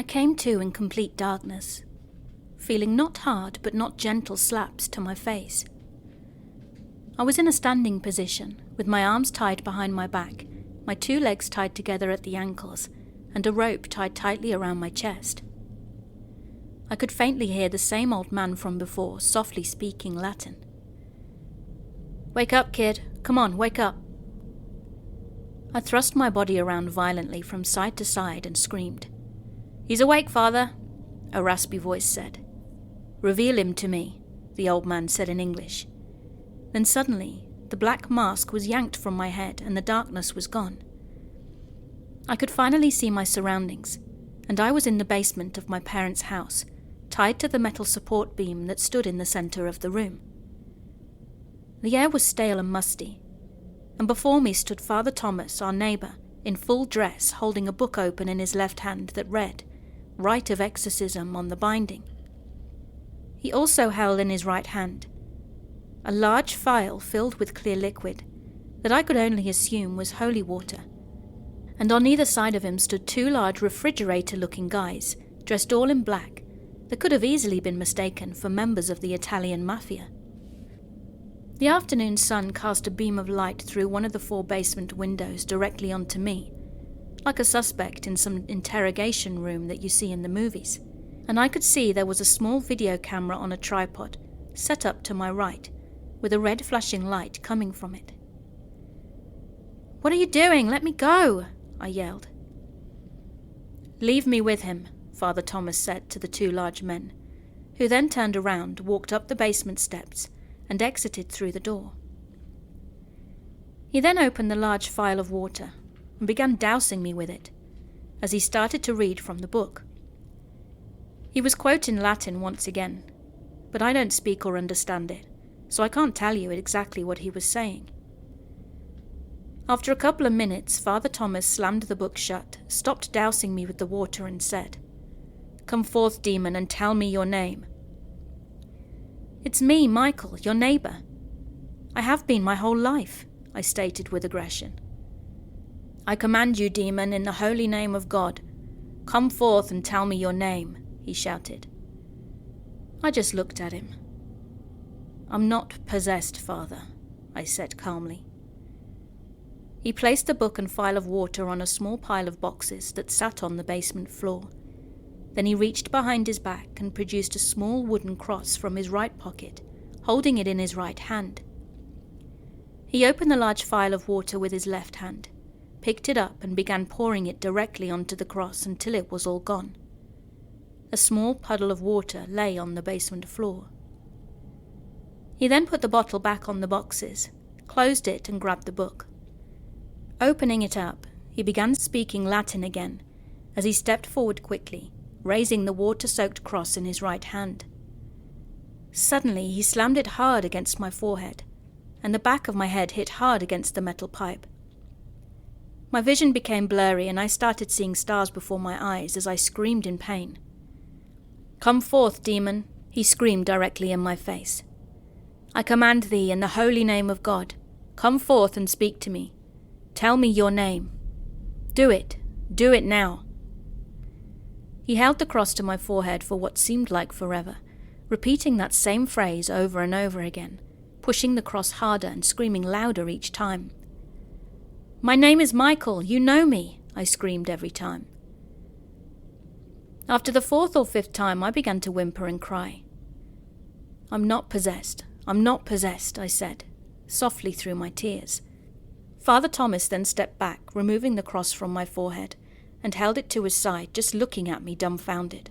came to in complete darkness, feeling not hard but not gentle slaps to my face. I was in a standing position, with my arms tied behind my back, my 2 legs tied together at the ankles, and a rope tied tightly around my chest. I could faintly hear the same old man from before, softly speaking Latin. "Wake up, kid. Come on, wake up." I thrust my body around violently from side to side and screamed. "He's awake, father," a raspy voice said. "Reveal him to me," the old man said in English. Then suddenly, the black mask was yanked from my head and the darkness was gone. I could finally see my surroundings, and I was in the basement of my parents' house, tied to the metal support beam that stood in the center of the room. The air was stale and musty, and before me stood Father Thomas, our neighbor, in full dress, holding a book open in his left hand that read, "Rite of Exorcism" on the binding. He also held in his right hand a large phial filled with clear liquid that I could only assume was holy water, and on either side of him stood 2 large refrigerator-looking guys, dressed all in black, that could have easily been mistaken for members of the Italian mafia. The afternoon sun cast a beam of light through one of the 4 basement windows directly onto me, like a suspect in some interrogation room that you see in the movies, and I could see there was a small video camera on a tripod, set up to my right, with a red flashing light coming from it. "What are you doing? Let me go!" I yelled. "Leave me with him," Father Thomas said to the 2 large men, who then turned around, walked up the basement steps, and exited through the door. He then opened the large phial of water and began dousing me with it, as he started to read from the book. He was quoting Latin once again, but I don't speak or understand it, so I can't tell you exactly what he was saying. After a couple of minutes, Father Thomas slammed the book shut, stopped dousing me with the water, and said, "Come forth, demon, and tell me your name." "It's me, Michael, your neighbor. I have been my whole life," I stated with aggression. "I command you, demon, in the holy name of God. Come forth and tell me your name," he shouted. I just looked at him. "I'm not possessed, Father," I said calmly. He placed the book and phial of water on a small pile of boxes that sat on the basement floor. Then he reached behind his back and produced a small wooden cross from his right pocket, holding it in his right hand. He opened the large phial of water with his left hand, picked it up and began pouring it directly onto the cross until it was all gone. A small puddle of water lay on the basement floor. He then put the bottle back on the boxes, closed it and grabbed the book. Opening it up, he began speaking Latin again as he stepped forward quickly, raising the water-soaked cross in his right hand. Suddenly he slammed it hard against my forehead, and the back of my head hit hard against the metal pipe. My vision became blurry and I started seeing stars before my eyes as I screamed in pain. "Come forth, demon," he screamed directly in my face. "I command thee in the holy name of God, come forth and speak to me. Tell me your name. Do it now." He held the cross to my forehead for what seemed like forever, repeating that same phrase over and over again, pushing the cross harder and screaming louder each time. "My name is Michael, you know me," I screamed every time. After the 4th or 5th time, I began to whimper and cry. I'm not possessed, I said, softly through my tears. Father Thomas then stepped back, removing the cross from my forehead, and held it to his side, just looking at me dumbfounded.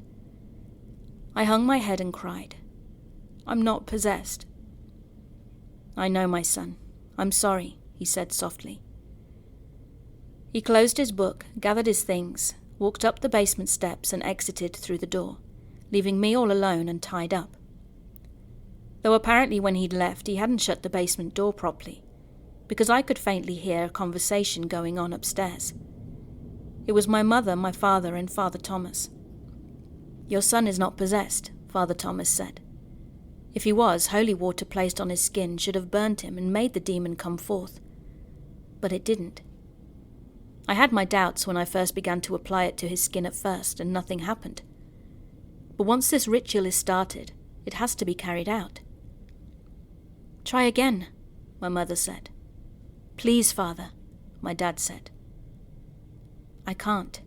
I hung my head and cried. "I'm not possessed." "I know, my son. I'm sorry," he said softly. He closed his book, gathered his things, walked up the basement steps and exited through the door, leaving me all alone and tied up. Though apparently when he'd left he hadn't shut the basement door properly, because I could faintly hear a conversation going on upstairs. It was my mother, my father, and Father Thomas. "Your son is not possessed," Father Thomas said. "If he was, holy water placed on his skin should have burnt him and made the demon come forth. But it didn't. I had my doubts when I first began to apply it to his skin at first, and nothing happened. But once this ritual is started, it has to be carried out. "Try again," my mother said. "Please, Father," my dad said. "I can't.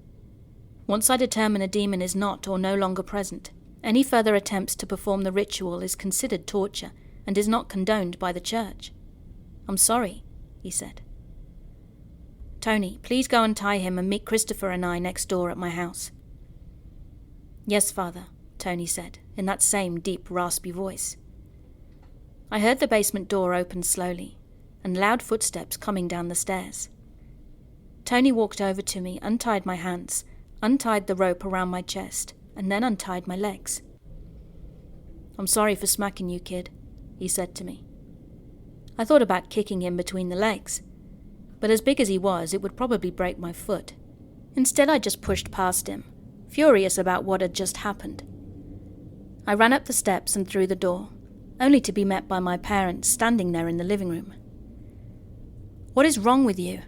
Once I determine a demon is not or no longer present, any further attempts to perform the ritual is considered torture and is not condoned by the church. I'm sorry," he said. "Tony, please go and tie him and meet Christopher and I next door at my house." "Yes, Father," Tony said, in that same deep, raspy voice. I heard the basement door open slowly, and loud footsteps coming down the stairs. Tony walked over to me, untied my hands, untied the rope around my chest, and then untied my legs. "I'm sorry for smacking you, kid," he said to me. I thought about kicking him between the legs, but as big as he was, it would probably break my foot. Instead, I just pushed past him, furious about what had just happened. I ran up the steps and through the door, only to be met by my parents standing there in the living room. "What is wrong with you?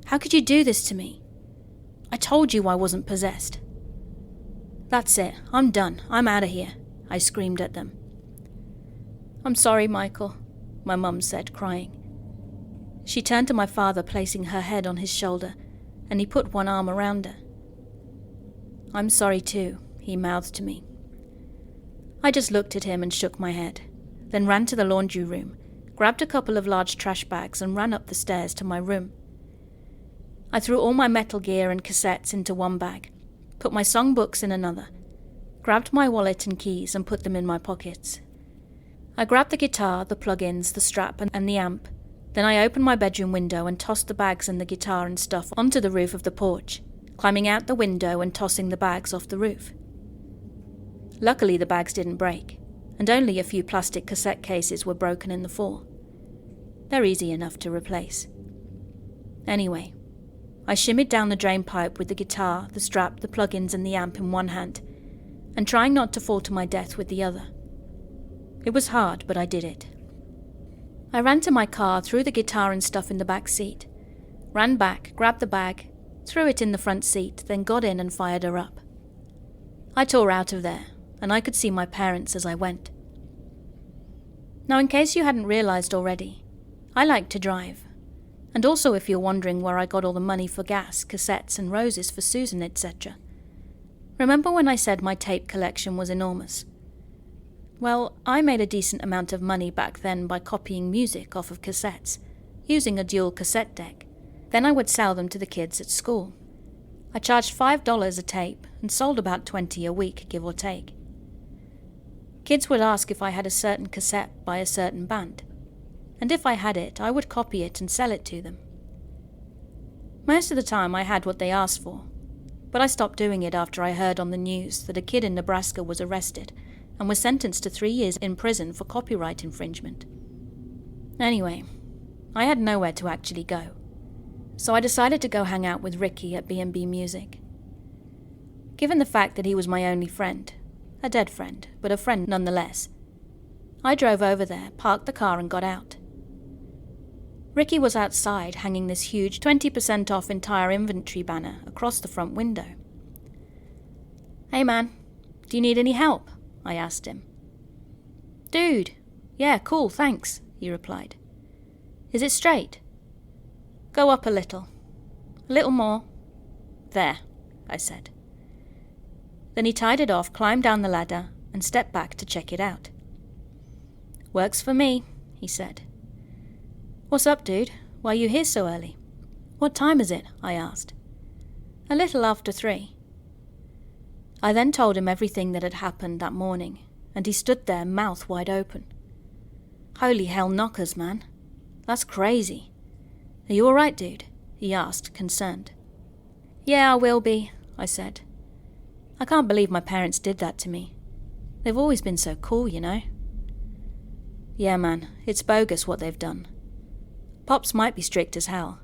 How could you do this to me? I told you I wasn't possessed." "That's it, I'm done, I'm out of here," I screamed at them. "I'm sorry, Michael," my mum said, crying. She turned to my father, placing her head on his shoulder, and he put one arm around her. "I'm sorry too," he mouthed to me. I just looked at him and shook my head, then ran to the laundry room, grabbed a couple of large trash bags and ran up the stairs to my room. I threw all my metal gear and cassettes into one bag, put my songbooks in another, grabbed my wallet and keys and put them in my pockets. I grabbed the guitar, the plug-ins, the strap and the amp. Then I opened my bedroom window and tossed the bags and the guitar and stuff onto the roof of the porch, climbing out the window and tossing the bags off the roof. Luckily, the bags didn't break, and only a few plastic cassette cases were broken in the fall. They're easy enough to replace. Anyway, I shimmied down the drain pipe with the guitar, the strap, the plug-ins and the amp in one hand, and trying not to fall to my death with the other. It was hard, but I did it. I ran to my car, threw the guitar and stuff in the back seat, ran back, grabbed the bag, threw it in the front seat, then got in and fired her up. I tore out of there, and I could see my parents as I went. Now, in case you hadn't realized already, I like to drive. And also if you're wondering where I got all the money for gas, cassettes and roses for Susan, etc. Remember when I said my tape collection was enormous? Well, I made a decent amount of money back then by copying music off of cassettes, using a dual cassette deck. Then I would sell them to the kids at school. I charged $5 a tape and sold about 20 a week, give or take. Kids would ask if I had a certain cassette by a certain band, and if I had it, I would copy it and sell it to them. Most of the time I had what they asked for, but I stopped doing it after I heard on the news that a kid in Nebraska was arrested and was sentenced to 3 years in prison for copyright infringement. Anyway, I had nowhere to actually go, so I decided to go hang out with Ricky at B&B Music. Given the fact that he was my only friend, a dead friend, but a friend nonetheless, I drove over there, parked the car and got out. Ricky was outside hanging this huge 20% off entire inventory banner across the front window. "Hey man, do you need any help?" I asked him. "Dude, yeah, cool, thanks," he replied. "Is it straight?" "Go up a little. A little more." "There," I said. Then he tied it off, climbed down the ladder, and stepped back to check it out. "Works for me," he said. "What's up, dude? Why are you here so early?" "What time is it?" I asked. "A little after 3. I then told him everything that had happened that morning, and he stood there, mouth wide open. "Holy hell knockers, man. That's crazy. Are you alright, dude?" he asked, concerned. "Yeah, I will be," I said. "I can't believe my parents did that to me. They've always been so cool, you know." "Yeah, man, it's bogus what they've done. Pops might be strict as hell,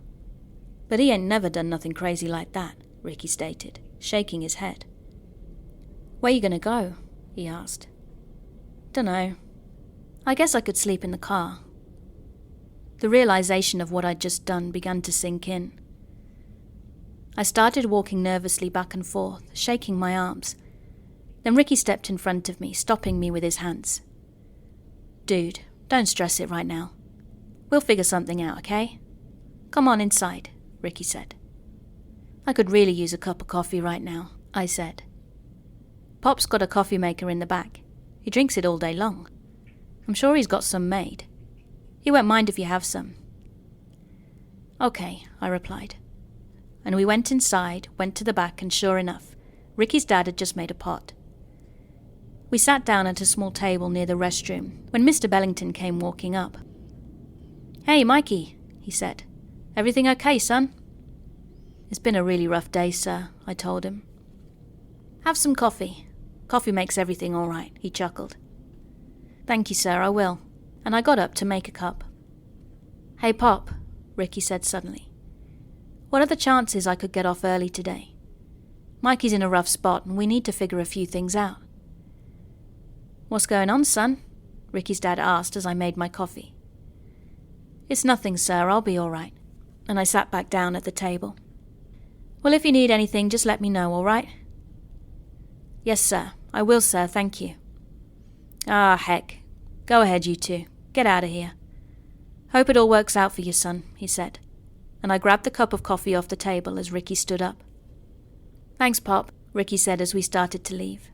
but he ain't never done nothing crazy like that," Ricky stated, shaking his head. "Where you gonna go?" he asked. "Dunno. I guess I could sleep in the car." The realization of what I'd just done began to sink in. I started walking nervously back and forth, shaking my arms. Then Ricky stepped in front of me, stopping me with his hands. "Dude, don't stress it right now. We'll figure something out, okay? Come on inside," Ricky said. "I could really use a cup of coffee right now," I said. "Pop's got a coffee maker in the back. He drinks it all day long. I'm sure he's got some made. He won't mind if you have some." "Okay," I replied. And we went inside, went to the back, and sure enough, Ricky's dad had just made a pot. We sat down at a small table near the restroom when Mr. Bellington came walking up. "Hey, Mikey," he said. "Everything okay, son?" "It's been a really rough day, sir," I told him. "Have some coffee. Coffee makes everything all right," he chuckled. "Thank you, sir, I will." And I got up to make a cup. "Hey, Pop," Ricky said suddenly. "What are the chances I could get off early today? Mikey's in a rough spot and we need to figure a few things out." "What's going on, son?" Ricky's dad asked as I made my coffee. "It's nothing, sir, I'll be all right." And I sat back down at the table. "Well, if you need anything, just let me know, all right?" "Yes, sir. I will, sir, thank you." "Ah, heck. Go ahead, you two. Get out of here. Hope it all works out for you, son," he said. And I grabbed the cup of coffee off the table as Ricky stood up. "Thanks, Pop," Ricky said as we started to leave.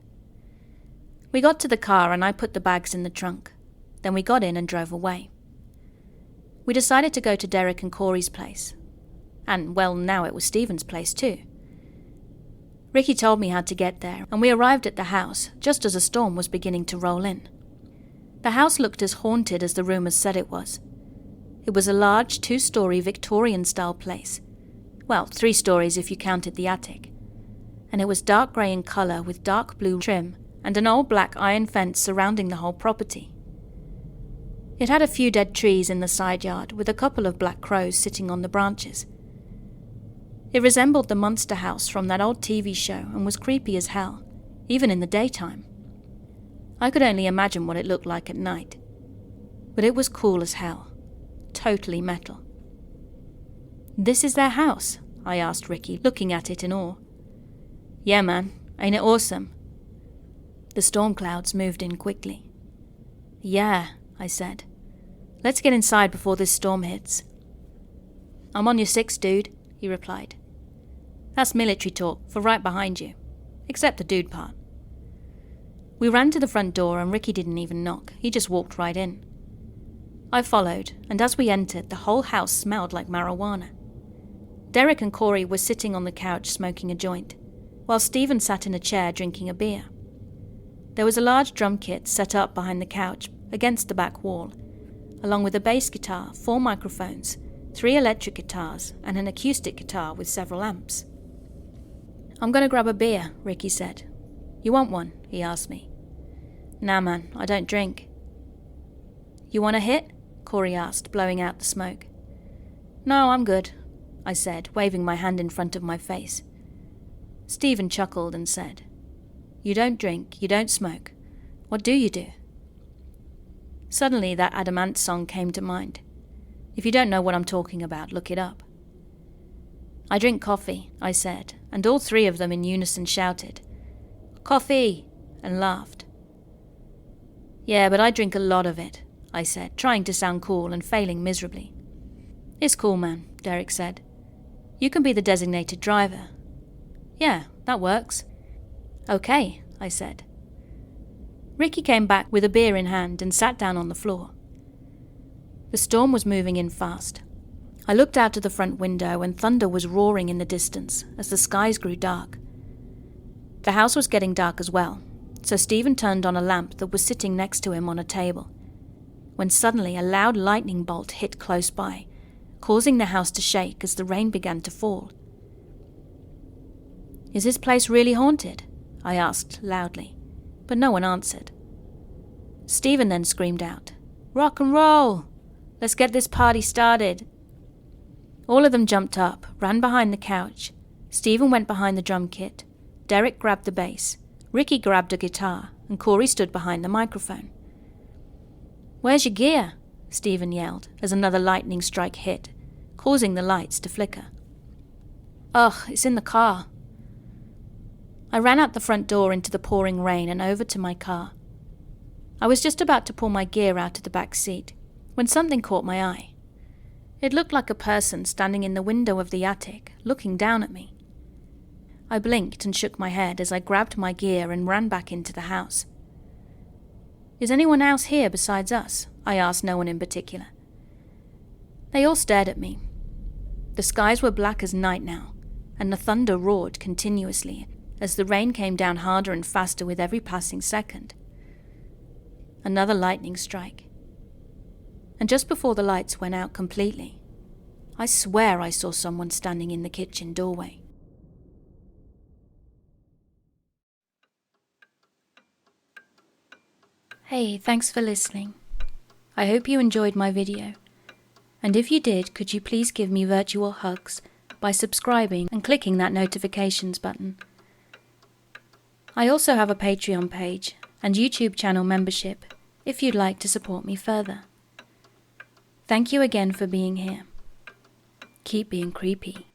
We got to the car and I put the bags in the trunk. Then we got in and drove away. We decided to go to Derek and Corey's place. And, well, now it was Stephen's place too. Ricky told me how to get there, and we arrived at the house just as a storm was beginning to roll in. The house looked as haunted as the rumours said it was. It was a large 2-story Victorian-style place. Well, 3 stories if you counted the attic. And it was dark grey in colour with dark blue trim and an old black iron fence surrounding the whole property. It had a few dead trees in the side yard with a couple of black crows sitting on the branches. It resembled the monster house from that old TV show and was creepy as hell, even in the daytime. I could only imagine what it looked like at night. But it was cool as hell. Totally metal. "This is their house?" I asked Ricky, looking at it in awe. "Yeah, man. Ain't it awesome?" The storm clouds moved in quickly. "Yeah," I said. "Let's get inside before this storm hits." "I'm on your 6, dude," he replied. "That's military talk for right behind you. Except the dude part." We ran to the front door and Ricky didn't even knock. He just walked right in. I followed, and as we entered, the whole house smelled like marijuana. Derek and Corey were sitting on the couch smoking a joint, while Stephen sat in a chair drinking a beer. There was a large drum kit set up behind the couch against the back wall, along with a bass guitar, 4 microphones, 3 electric guitars, and an acoustic guitar with several amps. "I'm going to grab a beer," Ricky said. "You want one?" he asked me. "Nah, man, I don't drink." "You want a hit?" Corey asked, blowing out the smoke. "No, I'm good," I said, waving my hand in front of my face. Stephen chuckled and said, "You don't drink, you don't smoke. What do you do?" Suddenly that Adamant song came to mind. If you don't know what I'm talking about, look it up. "I drink coffee," I said, and all 3 of them in unison shouted, "Coffee!" and laughed. "Yeah, but I drink a lot of it," I said, trying to sound cool and failing miserably. "It's cool, man," Derek said. "You can be the designated driver." "Yeah, that works." "Okay," I said. Ricky came back with a beer in hand and sat down on the floor. The storm was moving in fast. I looked out of the front window and thunder was roaring in the distance as the skies grew dark. The house was getting dark as well, so Stephen turned on a lamp that was sitting next to him on a table, when suddenly a loud lightning bolt hit close by, causing the house to shake as the rain began to fall. "Is this place really haunted?" I asked loudly, but no one answered. Stephen then screamed out, "Rock and roll! Let's get this party started!" All of them jumped up, ran behind the couch. Stephen went behind the drum kit. Derek grabbed the bass. Ricky grabbed a guitar, and Corey stood behind the microphone. "Where's your gear?" Stephen yelled as another lightning strike hit, causing the lights to flicker. Ugh, it's in the car. I ran out the front door into the pouring rain and over to my car. I was just about to pull my gear out of the back seat when something caught my eye. It looked like a person standing in the window of the attic, looking down at me. I blinked and shook my head as I grabbed my gear and ran back into the house. Is anyone else here besides us? I asked no one in particular. They all stared at me. The skies were black as night now, and the thunder roared continuously as the rain came down harder and faster with every passing second. Another lightning strike. And just before the lights went out completely, I swear I saw someone standing in the kitchen doorway. Hey, thanks for listening. I hope you enjoyed my video. And if you did, could you please give me virtual hugs by subscribing and clicking that notifications button. I also have a Patreon page and YouTube channel membership if you'd like to support me further. Thank you again for being here. Keep being creepy.